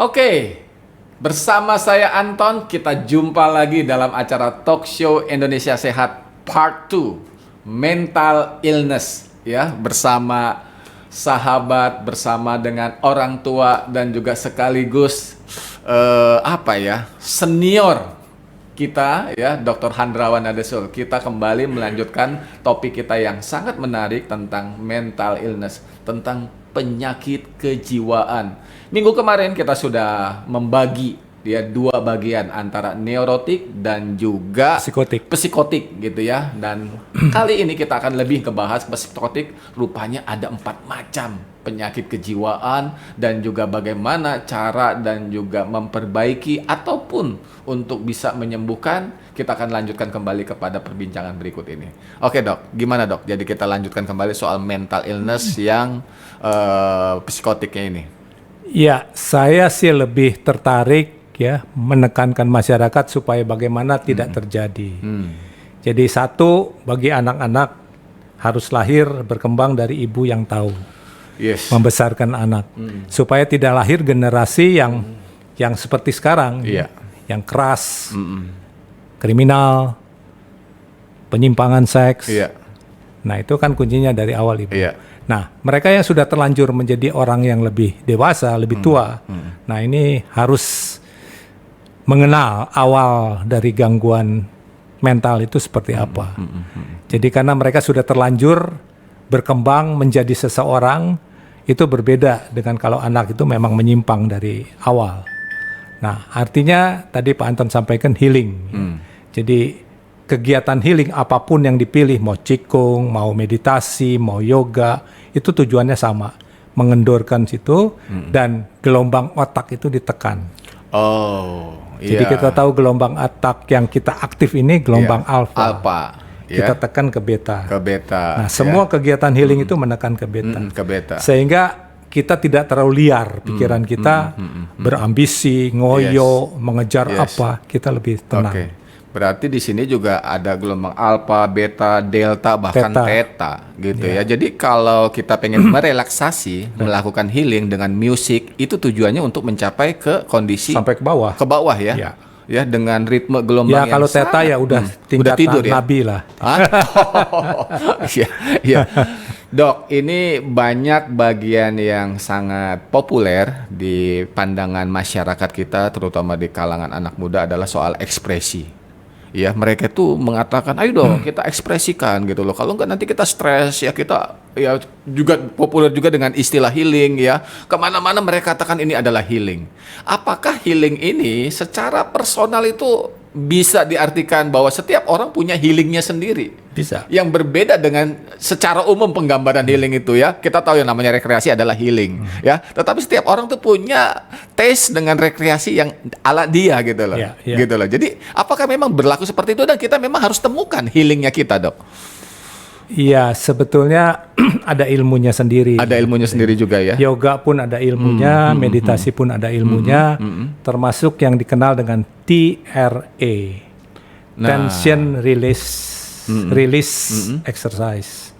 Oke, bersama saya Anton, kita jumpa lagi dalam acara Talk Show Indonesia Sehat Part 2, Mental Illness, ya, bersama sahabat, bersama dengan orang tua dan juga sekaligus senior kita, ya, Dr. Handrawan Adesul. Kita kembali melanjutkan topik kita yang sangat menarik tentang mental illness, tentang penyakit kejiwaan. Minggu kemarin kita sudah membagi dua bagian antara neurotik dan juga psikotik gitu ya. Dan kali ini kita akan lebih ngebahas psikotik. Rupanya ada 4 macam penyakit kejiwaan dan juga bagaimana cara dan juga memperbaiki ataupun untuk bisa menyembuhkan. Kita akan lanjutkan kembali kepada perbincangan berikut ini. Oke dok, gimana dok? Jadi kita lanjutkan kembali soal mental illness yang psikotiknya ini. Ya, saya sih lebih tertarik ya menekankan masyarakat supaya bagaimana tidak terjadi. Jadi satu, bagi anak-anak harus lahir berkembang dari ibu yang tahu. Yes. Membesarkan anak supaya tidak lahir generasi yang seperti sekarang, yang keras, kriminal, penyimpangan seks. Nah itu kan kuncinya dari awal ibu. Nah mereka yang sudah terlanjur menjadi orang yang lebih dewasa, lebih tua, nah ini harus mengenal awal dari gangguan mental itu seperti apa. Jadi karena mereka sudah terlanjur berkembang menjadi seseorang, itu berbeda dengan kalau anak itu memang menyimpang dari awal. Nah artinya tadi Pak Anton sampaikan healing. Jadi kegiatan healing apapun yang dipilih, mau qigong, mau meditasi, mau yoga, itu tujuannya sama, mengendorkan situ dan gelombang otak itu ditekan. Jadi kita tahu gelombang otak yang kita aktif ini gelombang alfa. Kita tekan ke beta. Nah, semua kegiatan healing itu menekan ke beta. Sehingga kita tidak terlalu liar pikiran kita, berambisi, ngoyo, mengejar apa, kita lebih tenang. Berarti di sini juga ada gelombang alfa, beta, delta, bahkan theta gitu ya. Jadi kalau kita pengen merelaksasi, melakukan healing dengan musik, itu tujuannya untuk mencapai ke kondisi sampai ke bawah. Ke bawah ya. Ya dengan ritme gelombang yang kalau theta ya udah tingkat tidur ya? Nabi lah. Iya. Dok, ini banyak bagian yang sangat populer di pandangan masyarakat kita, terutama di kalangan anak muda, adalah soal ekspresi. Ya, mereka tuh mengatakan, ayo dong kita ekspresikan gitu loh. Kalau enggak nanti kita stres ya, kita ya juga populer juga dengan istilah healing ya. Kemana-mana mereka katakan ini adalah healing. Apakah healing ini secara personal itu bisa diartikan bahwa setiap orang punya healingnya sendiri? Bisa. Yang berbeda dengan secara umum penggambaran healing itu ya. Kita tahu yang namanya rekreasi adalah healing ya. Tetapi setiap orang tuh punya taste dengan rekreasi yang ala dia gitu loh. Gitu loh. Jadi apakah memang berlaku seperti itu dan kita memang harus temukan healingnya kita, dok? Iya, sebetulnya ada ilmunya sendiri. Ada ilmunya sendiri juga ya. Yoga pun ada ilmunya, meditasi pun ada ilmunya, termasuk yang dikenal dengan TRA, Tension Release Exercise.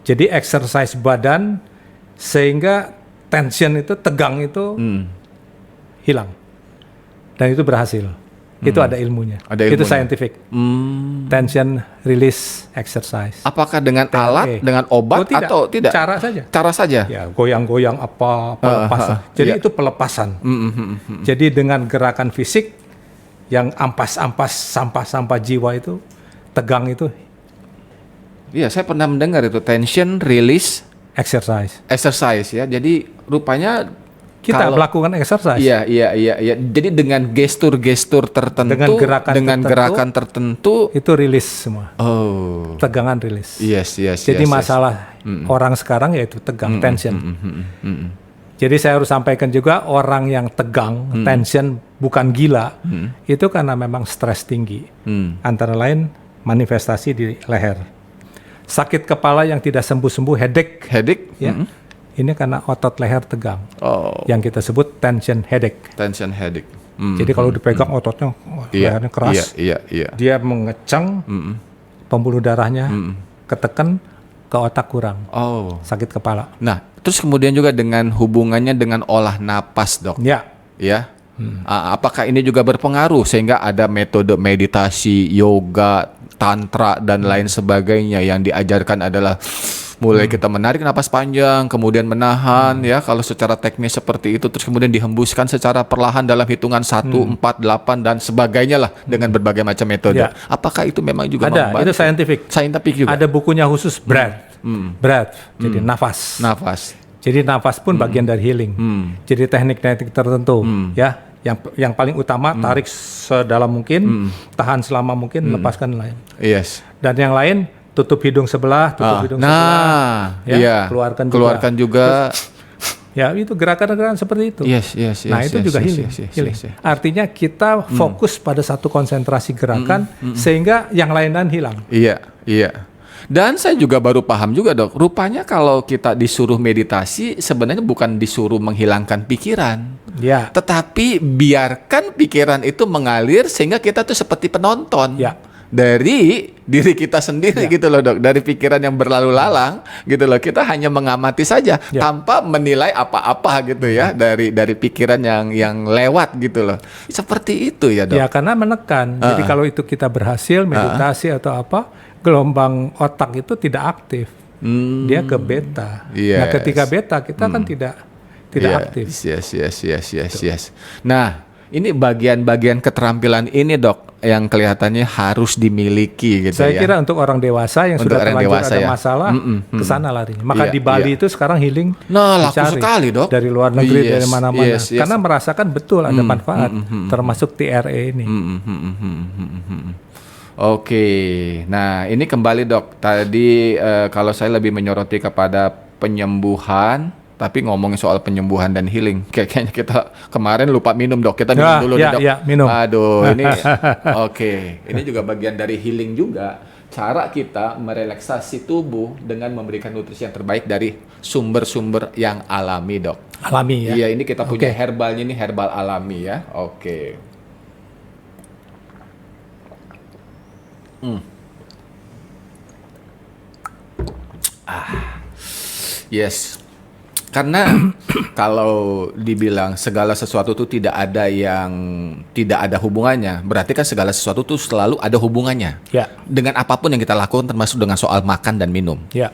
Jadi exercise badan sehingga tension itu, tegang itu hilang, dan itu berhasil. Itu ada ilmunya. Itu scientific. Tension release exercise. Apakah dengan alat, dengan obat atau tidak? Cara saja. Ya, goyang-goyang pelepasan. Jadi itu pelepasan. Jadi dengan gerakan fisik yang ampas-ampas sampah-sampah jiwa itu, tegang itu. Iya, saya pernah mendengar itu tension release exercise ya. Jadi rupanya kita melakukan exercise. Iya. Jadi dengan gestur-gestur tertentu, dengan gerakan tertentu itu rilis semua. Tegangan rilis. Yes. Jadi masalah orang sekarang yaitu tegang, tension. Jadi saya harus sampaikan juga orang yang tegang, tension, bukan gila, itu karena memang stres tinggi. Antara lain manifestasi di leher. Sakit kepala yang tidak sembuh-sembuh, headache. Ya. Ini karena otot leher tegang, yang kita sebut tension headache. Jadi kalau dipegang ototnya, lehernya keras, dia mengecang, pembuluh darahnya ketekan, ke otak kurang, sakit kepala. Nah, terus kemudian juga dengan hubungannya dengan olah napas, dok. ya. Apakah ini juga berpengaruh sehingga ada metode meditasi, yoga, tantra dan lain sebagainya yang diajarkan adalah mulai kita menarik napas panjang, kemudian menahan ya kalau secara teknis seperti itu, terus kemudian dihembuskan secara perlahan dalam hitungan 1, 4, 8 dan sebagainya lah dengan berbagai macam metode. Ya. Apakah itu memang juga ada, membantu? itu scientific juga. Ada bukunya khusus breath, jadi nafas. Jadi nafas pun bagian dari healing. Jadi teknik-teknik tertentu, ya. Yang paling utama tarik sedalam mungkin, tahan selama mungkin, lepaskan lain. Yes. Dan yang lain tutup hidung sebelah, sebelah. Ya, iya. Keluarkan juga. Terus, ya, itu gerakan-gerakan seperti itu. Yes. Nah, itu juga healing. Artinya kita fokus pada satu konsentrasi gerakan sehingga yang lain-lain hilang. Iya. Dan saya juga baru paham juga, Dok. Rupanya kalau kita disuruh meditasi sebenarnya bukan disuruh menghilangkan pikiran. Ya. Tetapi biarkan pikiran itu mengalir sehingga kita tuh seperti penonton. Ya. Dari diri kita sendiri gitu loh, Dok. Dari pikiran yang berlalu lalang gitu loh. Kita hanya mengamati saja tanpa menilai apa-apa gitu ya dari pikiran yang lewat gitu loh. Seperti itu ya, Dok. Ya, karena menekan. Jadi kalau itu kita berhasil meditasi atau apa, gelombang otak itu tidak aktif. Dia ke beta. Nah, ketika beta kita kan tidak aktif. Yes. Nah, ini bagian-bagian keterampilan ini, Dok, yang kelihatannya harus dimiliki gitu. Saya kira untuk orang dewasa yang sudah terlanjur ada masalah, ke sana larinya. Maka di Bali itu sekarang healing laku sekali, Dok. Dari luar negeri, dari mana-mana. Karena merasakan betul ada manfaat, termasuk TRE ini. Oke. Nah, ini kembali, Dok. Tadi kalau saya lebih menyoroti kepada penyembuhan, tapi ngomongin soal penyembuhan dan healing, kayaknya kita kemarin lupa minum, Dok. Kita minum dulu nih, Dok. Minum. Aduh, ini oke. Ini juga bagian dari healing juga. Cara kita merelaksasi tubuh dengan memberikan nutrisi yang terbaik dari sumber-sumber yang alami, Dok. Alami ya. Iya, ini kita punya herbalnya, ini herbal alami ya. Oke. Yes. Karena kalau dibilang segala sesuatu itu tidak ada hubungannya, berarti kan segala sesuatu itu selalu ada hubungannya. Ya. Dengan apapun yang kita lakukan, termasuk dengan soal makan dan minum. Ya.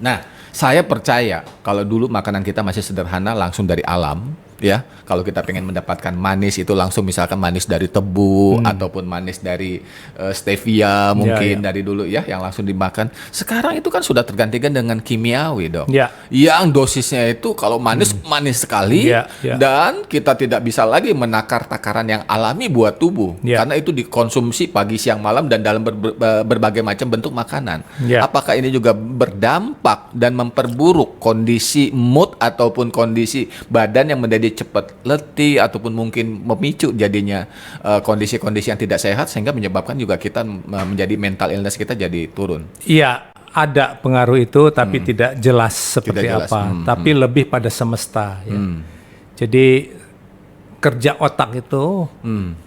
Nah, saya percaya kalau dulu makanan kita masih sederhana, langsung dari alam. Ya, kalau kita pengen mendapatkan manis itu langsung misalkan manis dari tebu ataupun manis dari stevia mungkin dari dulu ya yang langsung dimakan. Sekarang itu kan sudah tergantikan dengan kimiawi, Dok. Yang dosisnya itu kalau manis manis sekali dan kita tidak bisa lagi menakar takaran yang alami buat tubuh karena itu dikonsumsi pagi, siang, malam dan dalam berbagai macam bentuk makanan. Apakah ini juga berdampak dan memperburuk kondisi mood ataupun kondisi badan yang menjadi cepat letih ataupun mungkin memicu jadinya kondisi-kondisi yang tidak sehat sehingga menyebabkan juga kita menjadi mental illness kita jadi turun. Iya, ada pengaruh itu tapi tidak jelas seperti apa. Tapi lebih pada semesta ya. Jadi kerja otak itu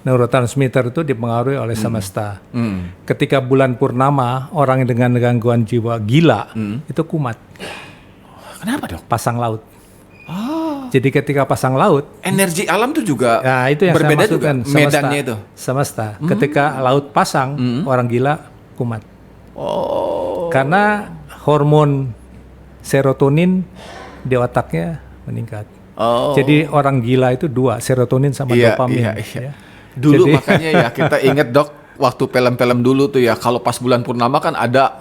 neurotransmitter itu dipengaruhi oleh semesta. Ketika bulan purnama orang dengan gangguan jiwa gila itu kumat. Kenapa, Dok? Pasang laut. Jadi ketika pasang laut, energi alam itu juga itu yang berbeda saya maksudkan, juga medannya itu. Semesta. Ketika laut pasang, orang gila kumat. Karena hormon serotonin di otaknya meningkat. Jadi orang gila itu dua, serotonin sama dopamin. Ya. Dulu makanya ya kita ingat, Dok, waktu film-film dulu tuh ya, kalau pas bulan purnama kan ada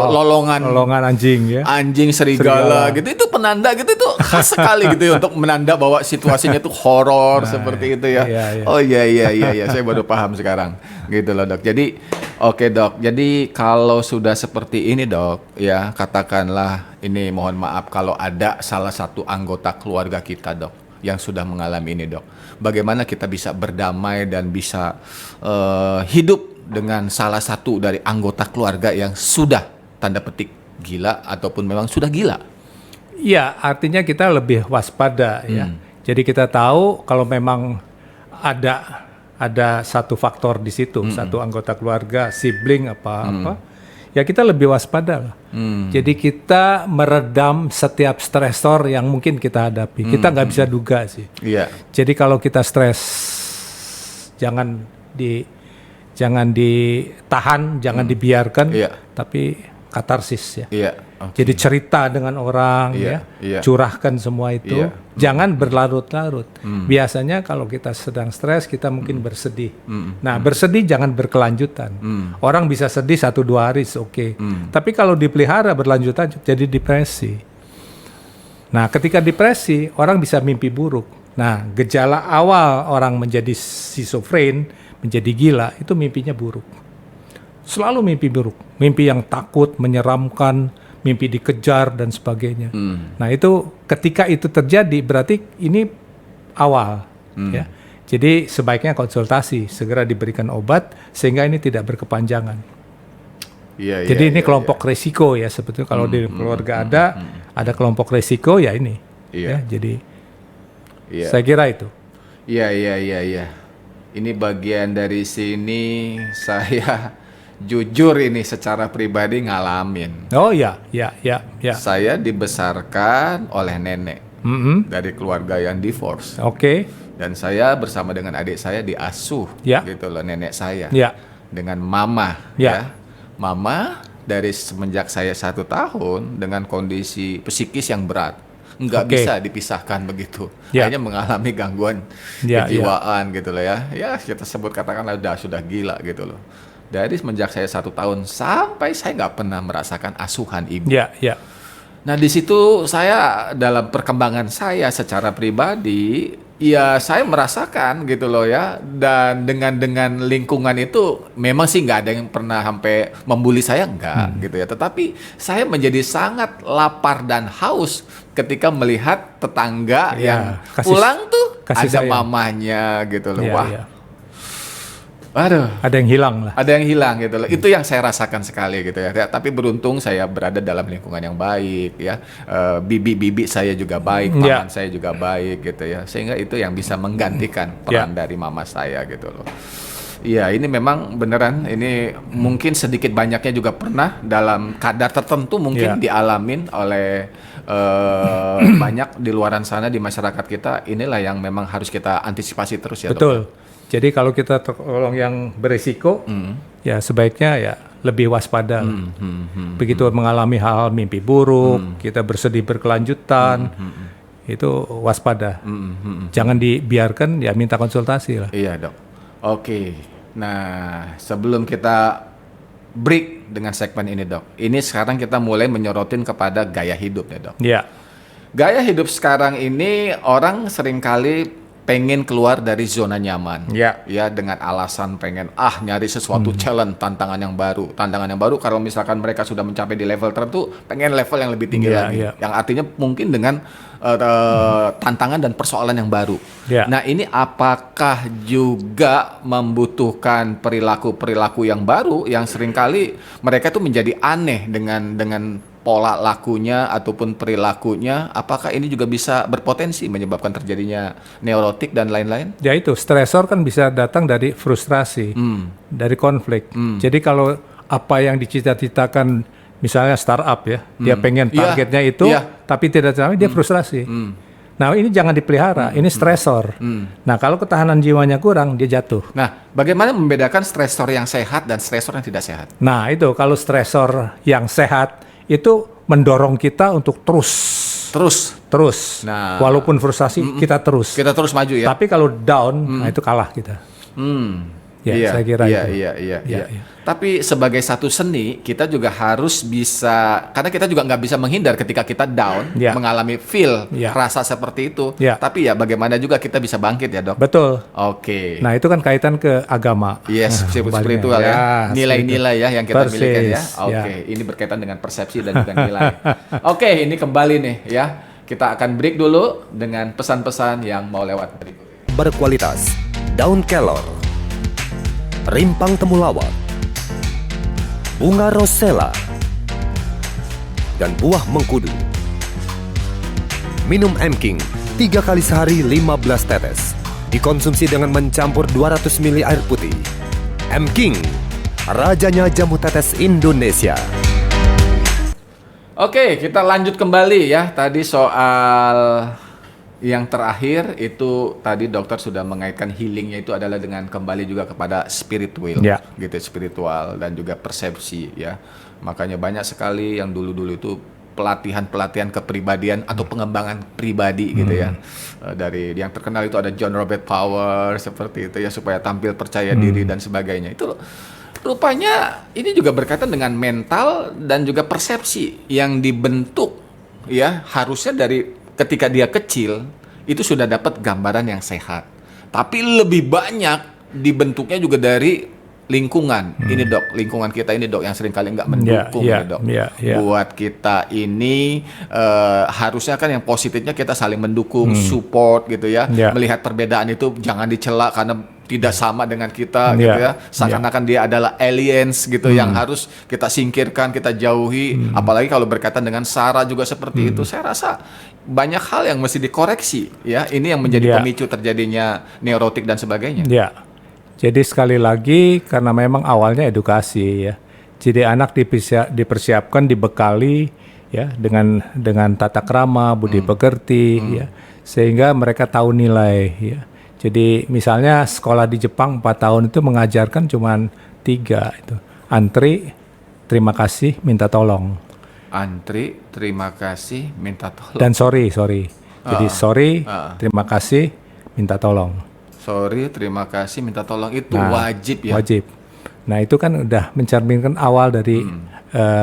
lolongan anjing ya, anjing serigala gitu, itu penanda gitu, itu khas sekali gitu ya untuk menanda bahwa situasinya tuh horor seperti itu ya. Oh iya, saya baru paham sekarang gitu loh, Dok. Jadi oke, Dok, jadi kalau sudah seperti ini, Dok, ya katakanlah ini, mohon maaf kalau ada salah satu anggota keluarga kita, Dok, yang sudah mengalami ini, Dok. Bagaimana kita bisa berdamai dan bisa hidup dengan salah satu dari anggota keluarga yang sudah tanda petik gila ataupun memang sudah gila? Ya, artinya kita lebih waspada ya. Jadi kita tahu kalau memang ada satu faktor di situ, satu anggota keluarga, sibling apa-apa, ya kita lebih waspada lah. Jadi kita meredam setiap stresor yang mungkin kita hadapi. Kita nggak bisa duga sih. Iya. Jadi kalau kita stres, jangan ditahan, jangan dibiarkan, tapi katarsis ya. Iya. Jadi cerita dengan orang, curahkan semua itu. Jangan berlarut-larut. Biasanya kalau kita sedang stres, kita mungkin bersedih. Nah, bersedih jangan berkelanjutan. Orang bisa sedih 1-2 hari, oke. Tapi kalau dipelihara berlanjutan, jadi depresi. Nah, ketika depresi, orang bisa mimpi buruk. Nah, gejala awal orang menjadi schizofren, menjadi gila, itu mimpinya buruk. Selalu mimpi buruk. Mimpi yang takut, menyeramkan, mimpi dikejar dan sebagainya. Nah, itu ketika itu terjadi berarti ini awal ya. Jadi sebaiknya konsultasi, segera diberikan obat sehingga ini tidak berkepanjangan. Jadi ini kelompok resiko ya, sebetulnya kalau di keluarga ada kelompok resiko ya ini. Ya, jadi saya kira itu. Iya. Ini bagian dari sini saya jujur ini secara pribadi ngalamin. Oh ya. Saya dibesarkan oleh nenek dari keluarga yang divorce. Oke. Dan saya bersama dengan adik saya diasuh, gitu loh, nenek saya. Dengan mama, Mama dari semenjak saya 1 tahun dengan kondisi psikis yang berat, nggak bisa dipisahkan begitu. Hanya mengalami gangguan kejiwaan gitu loh ya. Ya kita sebut katakanlah sudah gila gitu loh. Dari semenjak saya 1 tahun sampai saya nggak pernah merasakan asuhan ibu. Nah di situ saya dalam perkembangan saya secara pribadi, ya saya merasakan gitu loh ya. Dan dengan lingkungan itu memang sih nggak ada yang pernah sampai membuli saya, enggak gitu ya. Tetapi saya menjadi sangat lapar dan haus ketika melihat tetangga yang pulang tuh ada mamanya gitu loh. Aduh, ada yang hilang lah. Ada yang hilang gitu loh. Itu yang saya rasakan sekali gitu ya. Tapi beruntung saya berada dalam lingkungan yang baik ya. Bibi saya juga baik, paman saya juga baik gitu ya. Sehingga itu yang bisa menggantikan peran dari mama saya gitu loh. Iya, ini memang beneran. Ini mungkin sedikit banyaknya juga pernah dalam kadar tertentu mungkin dialamin oleh banyak di luaran sana di masyarakat kita. Inilah yang memang harus kita antisipasi terus ya. Betul. Dokter. Jadi kalau kita tergolong yang berisiko, ya sebaiknya ya lebih waspada. Begitu mengalami hal mimpi buruk, kita bersedih berkelanjutan, itu waspada. Jangan dibiarkan, ya minta konsultasi lah. Iya dok. Oke. Nah sebelum kita break dengan segmen ini dok, ini sekarang kita mulai menyorotin kepada gaya hidup ya dok. Iya. Gaya hidup sekarang ini orang seringkali pengen keluar dari zona nyaman, ya dengan alasan pengen nyari sesuatu challenge, tantangan yang baru. Kalau misalkan mereka sudah mencapai di level tertentu, pengen level yang lebih tinggi lagi, yang artinya mungkin dengan tantangan dan persoalan yang baru. Nah ini apakah juga membutuhkan perilaku yang baru yang seringkali mereka tuh menjadi aneh dengan pola lakunya ataupun perilakunya, apakah ini juga bisa berpotensi menyebabkan terjadinya neurotik dan lain-lain? Ya itu, stresor kan bisa datang dari frustrasi, dari konflik. Jadi kalau apa yang dicita-citakan, misalnya startup ya, dia pengen targetnya itu, tapi tidak tercapai, dia frustrasi. Nah ini jangan dipelihara, ini stresor. Nah kalau ketahanan jiwanya kurang, dia jatuh. Nah bagaimana membedakan stresor yang sehat dan stresor yang tidak sehat? Nah itu, kalau stresor yang sehat, itu mendorong kita untuk terus. Nah, walaupun frustasi kita terus maju ya. Tapi kalau down, nah itu kalah kita. Saya kira itu. Iya. Tapi sebagai satu seni, kita juga harus bisa, karena kita juga nggak bisa menghindar ketika kita down, mengalami rasa seperti itu. Tapi ya bagaimana juga kita bisa bangkit ya dok. Betul. Oke. Nah itu kan kaitan ke agama. Yes, spiritual ya. Nilai-nilai ya yang kita miliki ya. Oke. Ini berkaitan dengan persepsi dan juga nilai. Oke, ini kembali nih ya. Kita akan break dulu dengan pesan-pesan yang mau lewat berikut. Berkualitas, daun kelor, rimpang temulawak, bunga rosella, dan buah mengkudu. Minum M-King 3 kali sehari 15 tetes. Dikonsumsi dengan mencampur 200 ml air putih. M-King, rajanya jamu tetes Indonesia. Oke, kita lanjut kembali ya. Tadi soal yang terakhir itu tadi dokter sudah mengaitkan healingnya itu adalah dengan kembali juga kepada spiritual, gitu, spiritual dan juga persepsi ya. Makanya banyak sekali yang dulu-dulu itu pelatihan kepribadian atau pengembangan pribadi gitu ya. Dari yang terkenal itu ada John Robert Power seperti itu ya, supaya tampil percaya diri dan sebagainya. Itu rupanya ini juga berkaitan dengan mental dan juga persepsi yang dibentuk ya, harusnya dari ketika dia kecil itu sudah dapat gambaran yang sehat. Tapi lebih banyak dibentuknya juga dari lingkungan. Ini dok, lingkungan kita ini dok yang seringkali nggak mendukung dok. Buat kita ini harusnya kan yang positifnya kita saling mendukung, support gitu ya. Melihat perbedaan itu jangan dicela karena tidak sama dengan kita gitu ya. Seakan-akan dia adalah aliens gitu yang harus kita singkirkan, kita jauhi. Apalagi kalau berkaitan dengan SARA juga seperti itu. Saya rasa banyak hal yang mesti dikoreksi ya. Ini yang menjadi pemicu terjadinya neurotik dan sebagainya. Jadi sekali lagi karena memang awalnya edukasi ya. Jadi anak dipersiapkan, dibekali ya dengan tata krama, budi pekerti ya, sehingga mereka tahu nilai ya. Jadi misalnya sekolah di Jepang 4 tahun itu mengajarkan cuma 3 itu. Antri, terima kasih, minta tolong. Antri, terima kasih, minta tolong. Dan sorry. Jadi sorry, terima kasih, minta tolong. Sorry, terima kasih, minta tolong itu wajib ya. Wajib. Nah itu kan udah mencerminkan awal dari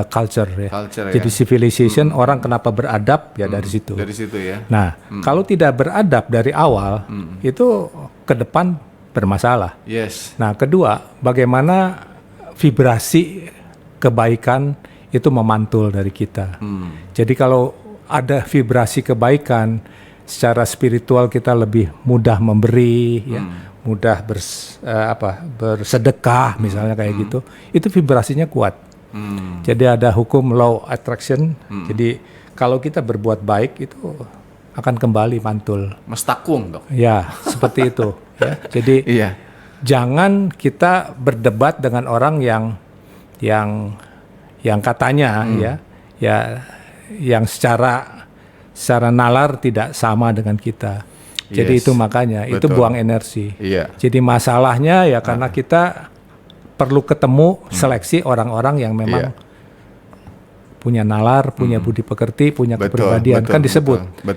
culture ya. Jadi civilization, orang kenapa beradab ya dari situ. Dari situ ya. Nah kalau tidak beradab dari awal itu ke depan bermasalah. Yes. Nah kedua, bagaimana vibrasi kebaikan itu memantul dari kita. Jadi kalau ada vibrasi kebaikan, secara spiritual kita lebih mudah memberi ya. Mudah bersedekah misalnya kayak gitu, itu vibrasinya kuat. Jadi ada hukum law attraction. Jadi kalau kita berbuat baik itu akan kembali mantul. Mestakung dok. Ya seperti itu. Ya. Jadi jangan kita berdebat dengan orang yang katanya yang secara nalar tidak sama dengan kita. Jadi itu makanya itu buang energi. Jadi masalahnya ya karena kita perlu ketemu seleksi orang-orang yang memang punya nalar, punya budi pekerti, punya kepribadian. Kan disebut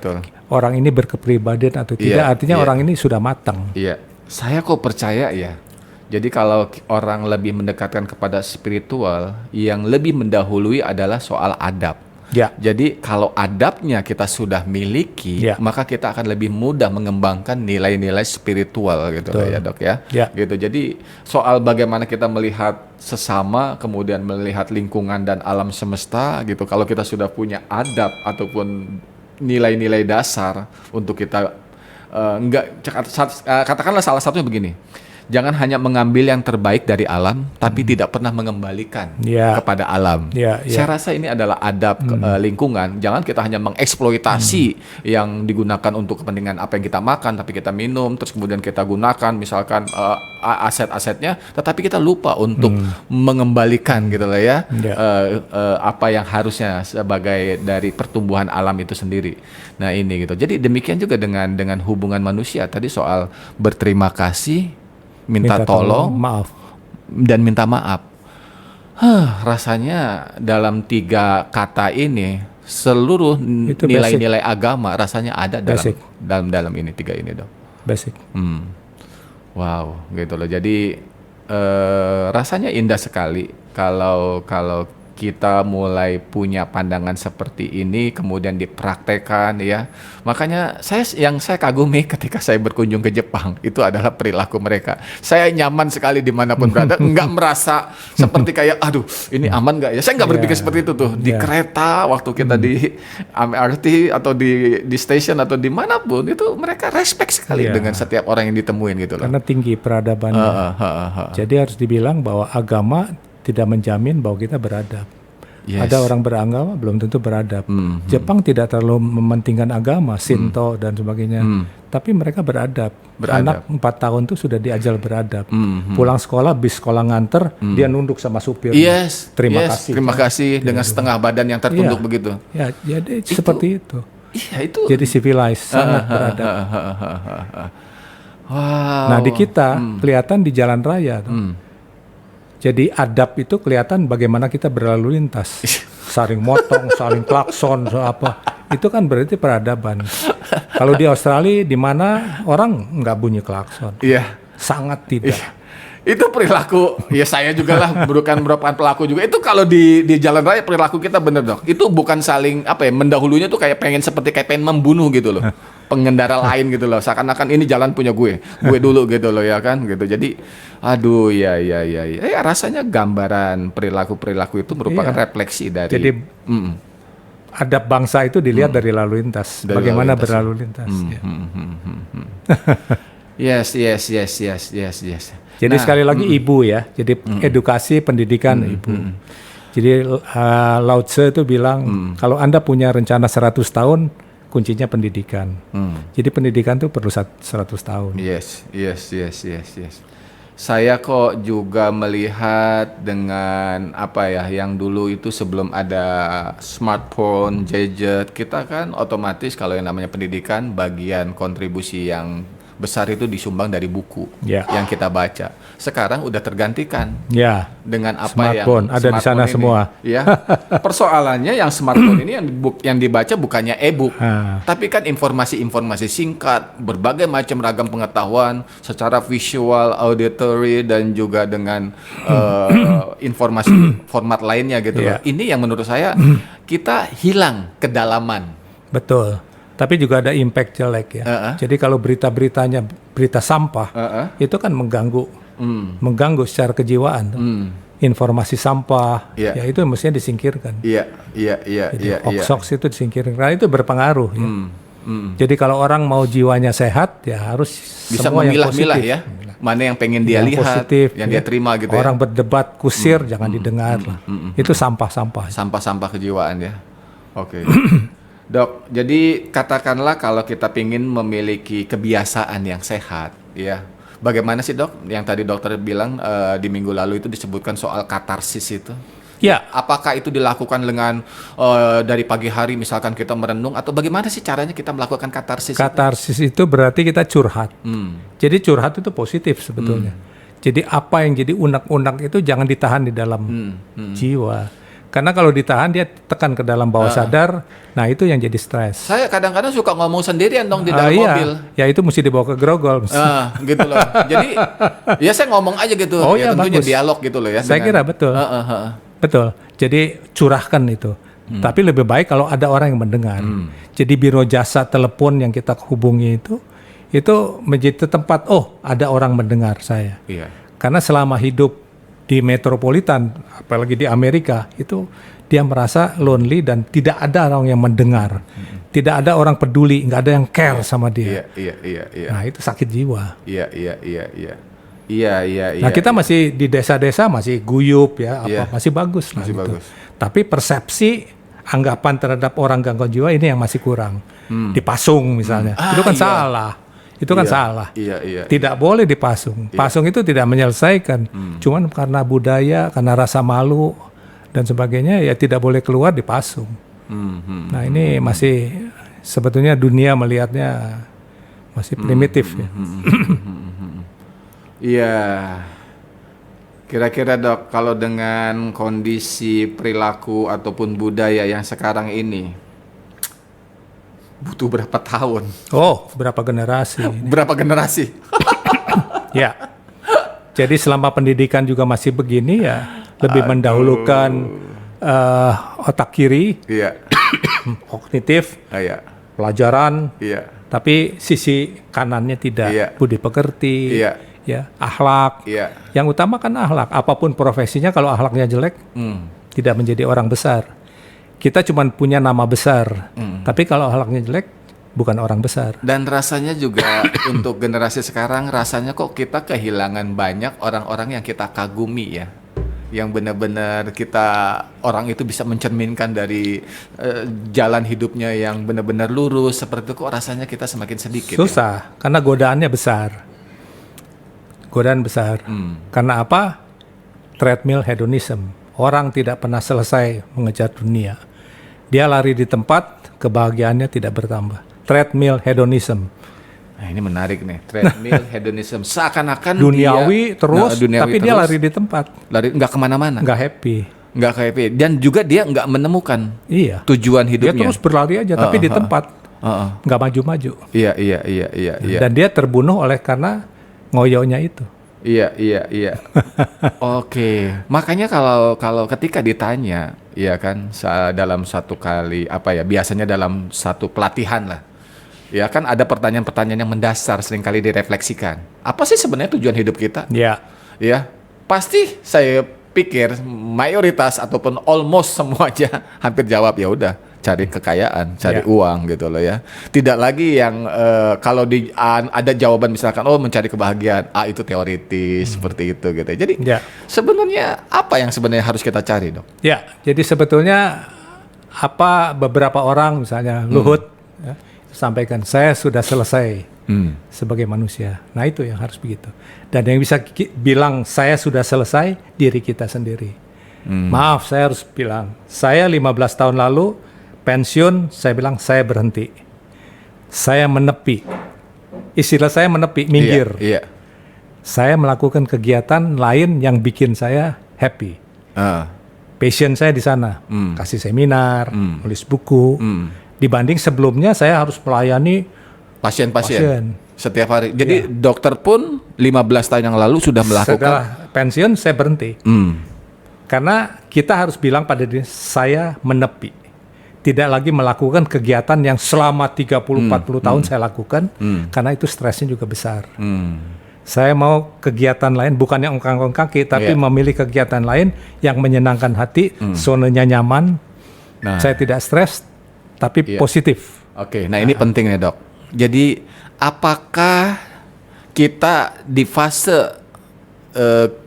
orang ini berkepribadian atau tidak, artinya orang ini sudah matang. Saya kok percaya ya. Jadi kalau orang lebih mendekatkan kepada spiritual, yang lebih mendahului adalah soal adab. Jadi kalau adabnya kita sudah miliki, maka kita akan lebih mudah mengembangkan nilai-nilai spiritual gitu ya dok ya. Gitu. Jadi soal bagaimana kita melihat sesama, kemudian melihat lingkungan dan alam semesta gitu. Kalau kita sudah punya adab ataupun nilai-nilai dasar untuk kita katakanlah salah satunya begini. Jangan hanya mengambil yang terbaik dari alam, tapi tidak pernah mengembalikan kepada alam. Saya rasa ini adalah adab lingkungan. Jangan kita hanya mengeksploitasi yang digunakan untuk kepentingan apa yang kita makan, tapi kita minum, terus kemudian kita gunakan misalkan aset-asetnya, tetapi kita lupa untuk mengembalikan gitu lah ya, apa yang harusnya sebagai dari pertumbuhan alam itu sendiri. Nah ini gitu. Jadi demikian juga dengan hubungan manusia. Tadi soal berterima kasih, minta tolong, maaf, dan minta maaf. Rasanya dalam 3 kata ini seluruh nilai-nilai agama rasanya ada dalam ini 3 ini dong. Basic. Wow, gitu loh. Jadi rasanya indah sekali kalau kita mulai punya pandangan seperti ini kemudian dipraktekkan ya. Makanya yang saya kagumi ketika saya berkunjung ke Jepang itu adalah perilaku mereka. Saya nyaman sekali dimanapun berada, nggak merasa seperti kayak aduh ini aman nggak ya. Saya nggak berpikir seperti itu tuh di kereta waktu kita di MRT atau di station atau dimanapun itu mereka respect sekali dengan setiap orang yang ditemuin gitu loh. Karena tinggi peradabannya. Jadi harus dibilang bahwa agama tidak menjamin bahwa kita beradab. Yes. Ada orang beragama belum tentu beradab. Jepang tidak terlalu mementingkan agama, Shinto dan sebagainya. Tapi mereka beradab. Anak 4 tahun tuh sudah diajar beradab. Pulang sekolah, bis sekolah nganter, dia nunduk sama supir. Yes. Terima yes. kasih. Terima kasih dengan setengah badan yang tertunduk begitu. Ya, jadi seperti itu. Iya itu. Jadi civilized, sangat beradab. Wow. Nah di kita kelihatan di jalan raya. Jadi adab itu kelihatan bagaimana kita berlalu lintas. Saling motong, saling klakson, apa. Itu kan berarti peradaban. Kalau di Australia, di mana orang nggak bunyi klakson. Iya. Sangat tidak. Itu perilaku, ya saya juga lah merupakan pelaku juga. Itu kalau di jalan raya perilaku kita bener dong. Itu bukan saling mendahulunya tuh kayak pengen membunuh gitu loh. Pengendara lain gitu loh. Seakan-akan ini jalan punya gue dulu gitu loh ya kan gitu. Jadi aduh ya rasanya gambaran perilaku itu merupakan refleksi dari. Jadi adab bangsa itu dilihat dari lalu lintas. Dari bagaimana berlalu lintas. Yes. Jadi sekali lagi ibu ya. Jadi edukasi pendidikan ibu. Jadi Lao Tse itu bilang kalau Anda punya rencana 100 tahun, kuncinya pendidikan. Jadi pendidikan itu perlu 100 tahun. Yes. Saya kok juga melihat dengan yang dulu itu sebelum ada smartphone, gadget, kita kan otomatis kalau yang namanya pendidikan bagian kontribusi yang besar itu disumbang dari buku yang kita baca. Sekarang udah tergantikan dengan apa smartphone. Yang ada di sana ini. semua. Ya, persoalannya yang smartphone ini yang dibaca bukannya e-book, tapi kan informasi-informasi singkat, berbagai macam ragam pengetahuan secara visual, auditory dan juga dengan informasi format lainnya gitu loh. Ini yang menurut saya kita hilang kedalaman. Betul. Tapi juga ada impact jelek ya. Jadi kalau berita-beritanya berita sampah, itu kan mengganggu secara kejiwaan. Informasi sampah, ya itu mestinya disingkirkan. Hoax itu disingkirkan. Karena itu berpengaruh. Ya. Jadi kalau orang mau jiwanya sehat, ya harus bisa semua memilah-milah yang ya. Mana yang pengen dia yang lihat, positif, yang dia terima gitu. Orang berdebat kusir, jangan didengar lah. Itu sampah-sampah. Sampah-sampah kejiwaan ya. Oke. Dok, jadi katakanlah kalau kita ingin memiliki kebiasaan yang sehat, ya, bagaimana sih dok? Yang tadi dokter bilang di minggu lalu itu disebutkan soal katarsis itu. Ya. Apakah itu dilakukan dengan dari pagi hari misalkan kita merenung atau bagaimana sih caranya kita melakukan katarsis? Katarsis itu berarti kita curhat. Jadi curhat itu positif sebetulnya. Jadi apa yang jadi unek-unek itu jangan ditahan di dalam jiwa. Karena kalau ditahan dia tekan ke dalam bawah sadar, nah itu yang jadi stres. Saya kadang-kadang suka ngomong sendirian dong di dalam mobil. Ya itu mesti dibawa ke grogol. Gitu loh. Jadi ya saya ngomong aja gitu. Ya tentunya bagus. Dialog gitu loh ya. Saya kira betul. Betul. Jadi curahkan itu. Tapi lebih baik kalau ada orang yang mendengar. Jadi biro jasa telepon yang kita hubungi itu menjadi tempat ada orang mendengar saya. Karena selama hidup di metropolitan, apalagi di Amerika, itu dia merasa lonely dan tidak ada orang yang mendengar, tidak ada orang peduli, nggak ada yang care sama dia. Nah itu sakit jiwa. Nah kita masih di desa-desa masih guyup ya, masih bagus lah. Masih bagus. Tapi persepsi anggapan terhadap orang gangguan jiwa ini yang masih kurang. Dipasung misalnya, itu kan salah. Itu kan salah. Tidak boleh dipasung. Pasung itu tidak menyelesaikan. Cuman karena budaya, karena rasa malu dan sebagainya, ya tidak boleh keluar dipasung. Nah ini masih sebetulnya dunia melihatnya masih primitif ya. Iya. Kira-kira dok, kalau dengan kondisi perilaku ataupun budaya yang sekarang ini, butuh berapa tahun? Berapa generasi? Berapa generasi? Ya. Jadi selama pendidikan juga masih begini ya, lebih mendahulukan otak kiri, kognitif, pelajaran, tapi sisi kanannya tidak, budi pekerti, ya, akhlak. Yang utama kan akhlak. Apapun profesinya kalau akhlaknya jelek, tidak menjadi orang besar. Kita cuma punya nama besar, tapi kalau akhlaknya jelek, bukan orang besar. Dan rasanya juga untuk generasi sekarang, rasanya kok kita kehilangan banyak orang-orang yang kita kagumi ya. yang benar-benar orang itu bisa mencerminkan dari jalan hidupnya yang benar-benar lurus seperti itu, kok rasanya kita semakin sedikit. Susah, karena godaannya besar. Godaan besar. Karena apa? Treadmill hedonism. Orang tidak pernah selesai mengejar dunia. Dia lari di tempat, kebahagiaannya tidak bertambah. Treadmill hedonism. Nah, ini menarik nih, treadmill hedonism. Seakan-akan duniawi dia, duniawi tapi dia lari di tempat. Lari nggak kemana-mana. Nggak happy. Nggak happy. Dan juga dia nggak menemukan tujuan hidupnya. Dia terus berlari aja, tapi di tempat. Nggak maju-maju. Iya. Dan dia terbunuh karena ngoyonya itu. Iya. Oke. Makanya kalau ketika ditanya, ya kan, dalam satu kali biasanya dalam satu pelatihan lah, ya kan ada pertanyaan-pertanyaan yang mendasar seringkali direfleksikan. Apa sih sebenarnya tujuan hidup kita? Iya. Ya, pasti saya pikir mayoritas ataupun almost semua aja hampir jawab ya udah cari kekayaan, cari uang gitu loh ya. Tidak lagi yang kalau ada jawaban misalkan mencari kebahagiaan, itu teoritis seperti itu gitu. Jadi sebenarnya apa yang sebenarnya harus kita cari, Dok? Ya, jadi sebetulnya beberapa orang misalnya Luhut sampaikan saya sudah selesai sebagai manusia. Nah, itu yang harus begitu. Dan yang bisa bilang saya sudah selesai diri kita sendiri. Maaf, saya harus bilang, saya 15 tahun lalu pensiun, saya bilang saya berhenti. Saya menepi. Istilah saya menepi, minggir. Iya. Saya melakukan kegiatan lain yang bikin saya happy. Passion saya di sana. Kasih seminar, nulis buku. Dibanding sebelumnya saya harus melayani pasien setiap hari. Jadi dokter pun 15 tahun yang lalu sudah melakukan. Setelah pensiun saya berhenti. Karena kita harus bilang pada diri saya menepi. Tidak lagi melakukan kegiatan yang selama 30-40 tahun saya lakukan, karena itu stresnya juga besar. Saya mau kegiatan lain, bukan yang ongkang-ongkang kaki, tapi memilih kegiatan lain yang menyenangkan hati, zonanya nyaman, saya tidak stres, tapi positif. Oke, nah ini penting nih, Dok. Jadi apakah kita di fase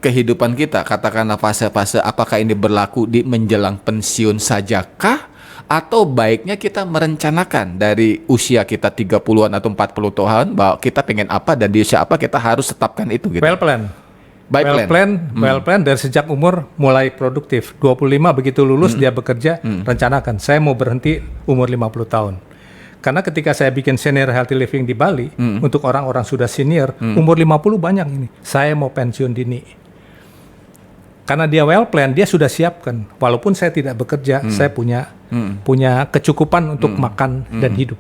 kehidupan kita, katakanlah fase-fase, apakah ini berlaku di menjelang pensiun sajakah? Atau baiknya kita merencanakan dari usia kita 30-an atau 40 tahun bahwa kita pengen apa dan di usia apa kita harus tetapkan itu gitu. Well plan dari sejak umur mulai produktif. 25 begitu lulus dia bekerja, rencanakan saya mau berhenti umur 50 tahun. Karena ketika saya bikin senior healthy living di Bali untuk orang-orang sudah senior, umur 50 banyak ini. Saya mau pensiun dini. Karena dia well plan, dia sudah siapkan. Walaupun saya tidak bekerja, saya punya kecukupan untuk makan dan hidup.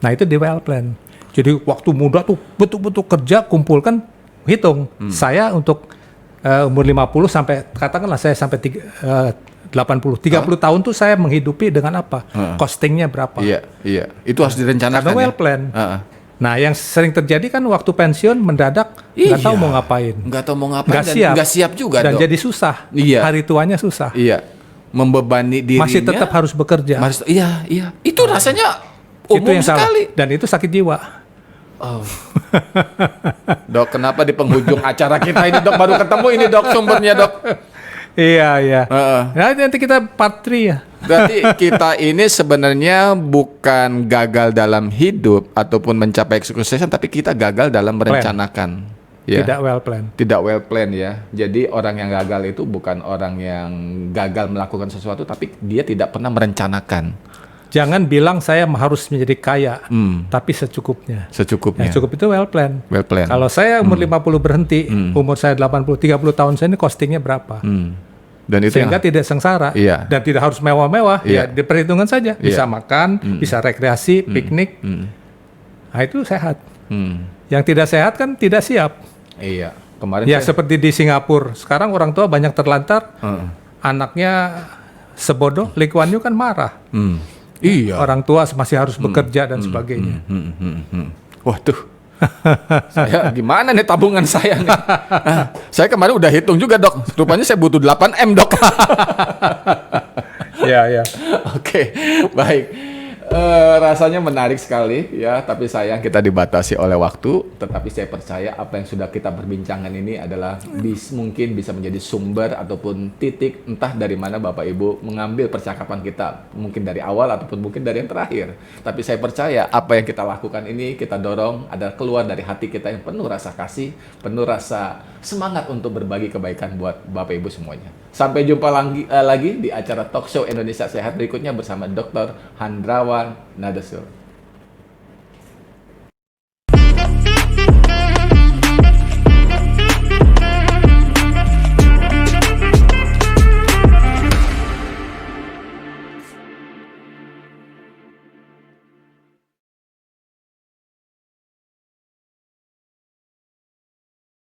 Nah, itu dia well plan. Jadi waktu muda tuh betul-betul kerja, kumpulkan, hitung. Saya untuk umur 50 sampai katakanlah saya sampai 80, 30 tahun tuh saya menghidupi dengan apa? Costingnya berapa? Iya. Itu harus direncanakan. Karena well plan. Nah, yang sering terjadi kan waktu pensiun mendadak nggak tahu mau ngapain. Nggak siap juga. Dan Dok. jadi susah. Iya. Hari tuanya susah. Iya. Membebani dirinya. Masih tetap harus bekerja. Iya. Itu rasanya umum itu yang sekali. Salah. Dan itu sakit jiwa. Dok, kenapa di penghujung acara kita ini, Dok, baru ketemu ini, Dok, sumbernya, Dok? Iya. Nah, nanti kita part 3 ya. Berarti kita ini sebenarnya bukan gagal dalam hidup ataupun mencapai kesuksesan, tapi kita gagal dalam merencanakan. Ya. Tidak well plan. Tidak well plan ya. Jadi orang yang gagal itu bukan orang yang gagal melakukan sesuatu, tapi dia tidak pernah merencanakan. Jangan bilang saya harus menjadi kaya, tapi secukupnya. Yang cukup itu well plan. Well plan. Kalau saya umur 50 berhenti, umur saya 80, 30 tahun saya ini costingnya berapa? Dan itu sehingga tidak sengsara dan tidak harus mewah-mewah, ya diperhitungkan saja. Bisa makan, bisa rekreasi, piknik. Nah, itu sehat. Yang tidak sehat kan tidak siap. Iya. Kemarin seperti di Singapura. Sekarang orang tua banyak terlantar, anaknya sebodoh, Lee Kuan Yew kan marah. Iya. Orang tua masih harus bekerja dan sebagainya. Waduh. Saya gimana nih tabungan saya nih? Saya kemarin udah hitung juga, Dok. Rupanya saya butuh 8M, Dok. Ya. Oke, baik. Rasanya menarik sekali ya, tapi sayang kita dibatasi oleh waktu. Tetapi saya percaya apa yang sudah kita perbincangkan ini adalah mungkin bisa menjadi sumber ataupun titik entah dari mana Bapak Ibu mengambil percakapan kita, mungkin dari awal ataupun mungkin dari yang terakhir. Tapi saya percaya apa yang kita lakukan ini, kita dorong adalah keluar dari hati kita yang penuh rasa kasih, penuh rasa semangat untuk berbagi kebaikan buat Bapak Ibu semuanya. Sampai jumpa lagi di acara Talk Show Indonesia Sehat berikutnya bersama Dr. Handrawan Nadasul.